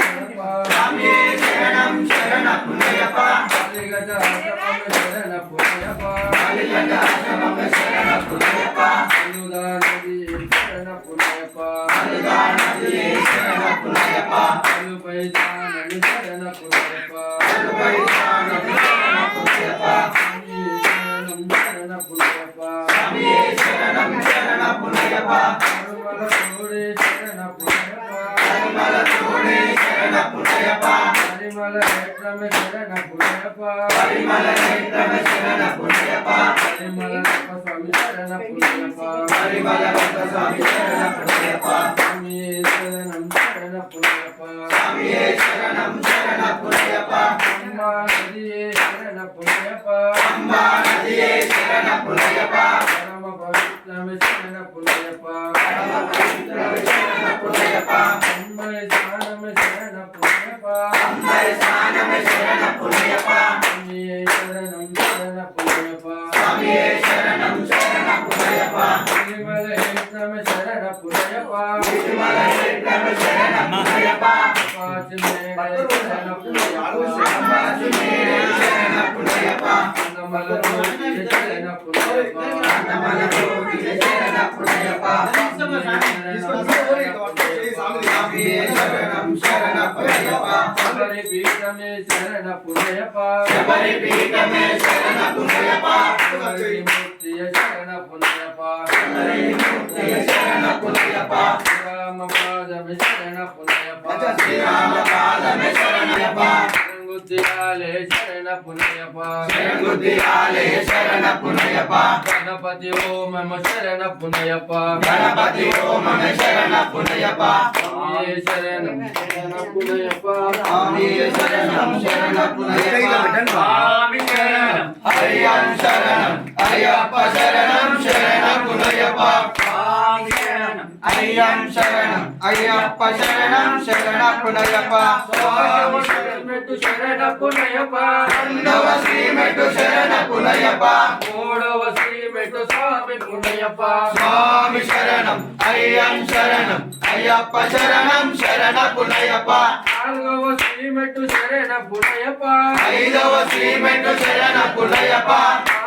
స్వామియే శరణం శరణపునయప్ప కాళీగడ్డ ఆశ్రమం శరణపునయప్ప కాళీగడ్డ ఆశ్రమం శరణపునయప్ప అలుదా నది శరణపునయప్ప అలుదా నది శరణపునయప్ప అలుపై తానని శరణపునయప్ప అలుపై తానని శరణపునయప్ప స్వామియే శరణం శరణపునయప్ప కరుమల తోడే శరణపునయప్ప కరుమల తోడే శరణపునయప్ప పరిమళ నేత్రమే శరణపునయప్ప పరిమళ నేత్రమే శరణపునయప్ప పరిమళ స్వామి శరణపునయప్ప పరిమళ స్వామి శరణపునయప్ప స్వామియే శరణం శరణపునయప్ప స్వామియే శరణం శరణపునయప్ప అంబా నదియే శరణపునయప్ప అంబా నదియే శరణపునయప్ప పరమ పవిత్రమే శరణపునయప్ప పరమ పవిత్రమే శరణపునయప్ప అమ్మాయి స్నానమే శరణపునయప్ప అమ్మాయి స్నానమే శరణపునయప్ప స్వామియే శరణం శరణపునయప్ప స్వామియే శరణం శరణపునయప్ప తిరుమల నేత్రమే శరణపునయప్ప తిరుమల నేత్రమే శరణపునయప్ప పాచిమేడే శరణపునయప్ప పాచిమేడే శరణపునయప్ప అన్నమల తోడే శరణపునయప్ప అన్నమల తోడే శరణపునయప్ప స్వామియే శరణం శరణపునయప్ప శబరి పీఠమే శరణపునయప్ప శబరి పీఠమే శరణపునయప్ప శబరి మూర్తియ శరణపునయప్ప శబరి మూర్తియ శరణపునయప్ప రామ పాదమే శరణపునయప్ప శ్రీరామ పాదమే శరణయప్ప శరణగుద్దియాలే శరణపునయప్ప శరణగుద్దియాలే శరణపునయప్ప గణపతి ఓమమ శరణపునయప్ప గణపతి ఓమమ శరణపునయప్ప స్వామియే శరణం శరణపునయప్ప స్వామియే శరణం శరణపునయప్ప స్వామి శరణం అయ్యం శరణం అయ్యప్ప శరణం శరణపునయప్ప స్వామి శరణం అయ్యం శరణం అయ్యప్ప శరణం శరణపునయప్ప స్వామి శరణమెట్టు శరణపునయప్ప రెండవ శ్రీమెట్టు శరణపునయప్ప మూడవ శ్రీమెట్టు స్వామి పునయప్ప స్వామి శరణం అయ్యం శరణం అయ్యప్ప శరణం శరణపునయప్ప నాలుగవ శ్రీమెట్టు శరణపునయప్ప ఐదవ శ్రీమెట్టు శరణపునయప్ప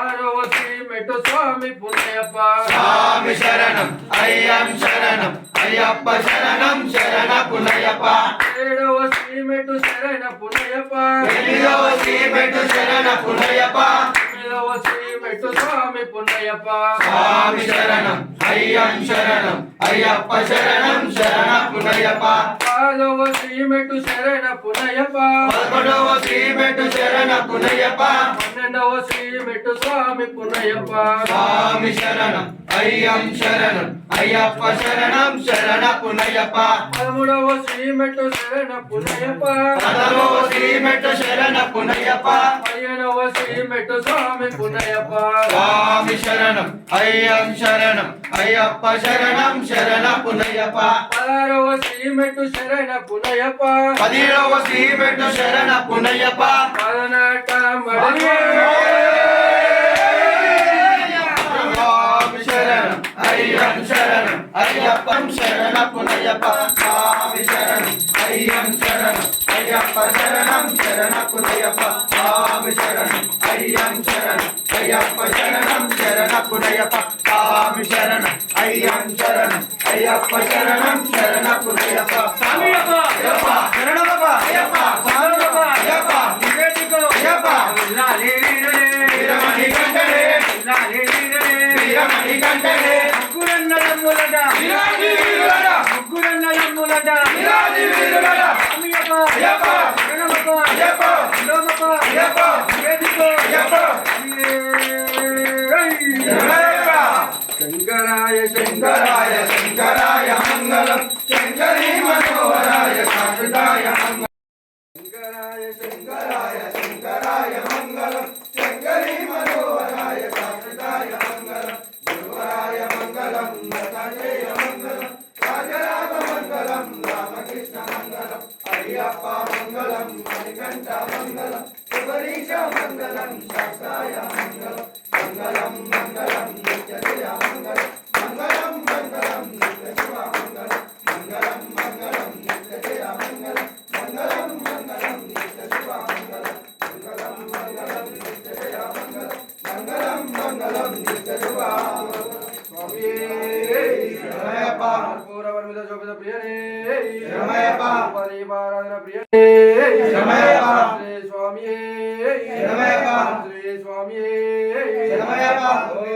ఆరవ శ్రీమెట్టు స్వామి పునయప్ప స్వామి శరణం అయ్యం శరణం అయ్యప్ప శరణం శరణపునయప్ప ఏడవ శ్రీమెట్టు శరణపునయప్ప ఎనిమిదవ శ్రీమెట్టు శరణపునయప్ప తొమ్మిదవ శ్రీమెట్టు స్వామి పునయప్ప స్వామి శరణం అయ్యం శరణం అయ్యప్ప శరణం శరణపునయప్ప పదవ శ్రీమెట్టు శరణపునయప్ప 11వ శ్రీమెట్టు శరణపునయప్ప 12వ శ్రీమెట్టు స్వామి పునయప్ప స్వామి శరణం అయ్యం శరణం అయ్యప్ప శరణం శరణపునయప్ప 13వ శ్రీమెట్టు శరణపునయప్ప 14వ శ్రీమెట్టు శరణపునయప్ప 15వ శ్రీమెట్టు స్వామి పునయప్ప స్వామి శరణం అయ్యం శరణం అయ్యప్ప శరణం శరణపునయప్ప 16వ శ్రీమెట్టు శరణపునయప్ప 17వ శ్రీమెట్టు శరణపునయప్ప 18 స్వామి శరణం అయ్యం శరణం అయ్యప్పం శరణపునయప్ప స్వామి శరణం అయ్యం శరణం అయ్యప్ప శరణం శరణపునయప్ప స్వామి శరణం అయ్యం శరణం అయ్యప్ప శరణం శరణపునయప్ప స్వామి శరణం అయ్యం శరణం అయ్యప్ప శరణం శరణపునయప్ప స్వామియప్ప అయ్యప్ప శరణమప్ప అయ్యప్ప స్వామియప్ప అయ్యప్ప నివేదికో అయ్యప్ప వీరమణి కంఠరే వీరమణి కంఠరే ముగ్గురన్నదమ్ములట వీరాది వీరులట ముగ్గురన్నదమ్ములట వీరాది వీరులట స్వామియప్ప అయ్యప్ప శరణమప్ప అయ్యప్ప శిలోమప్ప అయ్యప్ప నివేదికో అయ్యప్ప శరణయ్యప్ప శంకరాయ శంకరాయ శంకరాయ మంగళం శంకరీ మనోహరాయ శాశ్వతాయ మంగళం శంకరాయ శంకరాయ శంకరాయ మంగళం శంకరీ మనోహరాయ శాశ్వతాయ మంగళం గురువరాయ మంగళం దత్తాత్రేయ మంగళం రాజరామ మంగళం రామకృష్ణ మంగళం అయ్యప్ప మంగళం మణికంఠ మంగళం శుభరీశ మంగళం శాస్త్రాయ మంగళం మంగళం మంగళం నిత్య మంగళం మంగళం మంగళం నిత్య శివ మంగళం మంగళం మంగళం నిత్య మంగళం దీపారాధన ప్రియ శరణమయ్యప్ప. శ్రీ స్వామి శరణమయ్యప్ప. శ్రీ స్వామి శరణమయ్యప్ప.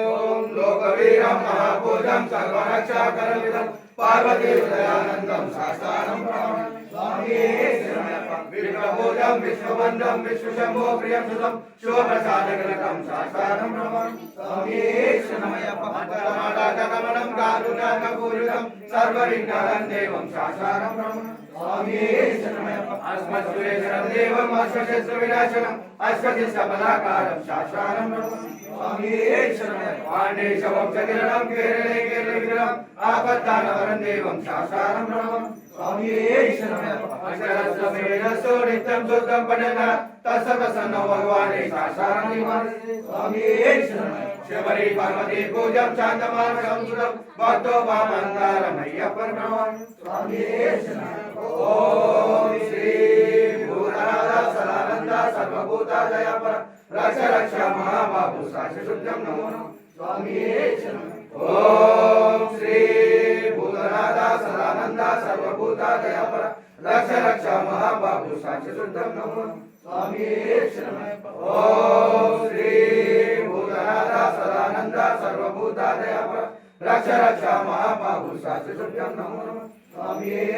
ఓం లోకవీరం మహాభూతం సర్వరక్షాకరమిదం పార్వతీ హృదయానందం శాస్త్రానం ప్రణమామి. స్వామియే శరణమయ్యప్ప. విశ్వభూతం విశ్వబంధం విశ్వశంభో ప్రియం సుతం శివప్రసాదగణకం శాస్త్రానం ప్రణమామి. స్వామియే శరణమయ్యప్ప. మంగళమాడాకమనం కారుణ్యాకపూరితం సర్వవిఘ్నానం దేవం శాస్త్రానం ప్రణమామి. స్వామియే శరణమయ్యప్ప. అస్మత్సురేశరం దేవం అశ్వశస్త్ర వినాశనం అశ్వశిష్టపదాకారం శాస్త్రానం ప్రణమామి. స్వామియే శరణమయ్యప్ప. పాండేశ వంశకిరణం కేరళే కేరళ విగ్రహం ఆపత్తానవరం దేవం శాస్త్రానం ప్రణమామి. స్వామియే శరణమయ్యప్ప. అక్షరస్వమేధస్సు నిత్యం శుద్ధం పఠన తస్స ప్రసన్నో భగవానే శాస్త్రానం నివాసే. స్వామియే శరణమయ్యప్ప. శబరి పార్వతీ పూజం శాంతమాన సంస్కృతం భక్తో వామంతారమయ్యప్పన్ ప్రణమామి. స్వామియే శరణమయ్యప్ప. ఓం శ్రీ భూతనాథ సదానంద సర్వభూత దయాపర రక్ష రక్ష మహాబాహు శాశ్వతం నమో నమః. స్వామియే శరణమయ్యప్ప. ఓం శ్రీ భూతనాథ సదానంద సర్వభూత దయాపర రక్ష రక్ష మహాబాహు శాశ్వతం నమో నమః. స్వామియే శరణమయ్యప్ప. ఓం శ్రీ భూతనాథ సదానంద సర్వభూత దయాపర రక్ష రక్ష మహాబాహు శాశ్వతం నమో నమః. స్వామియే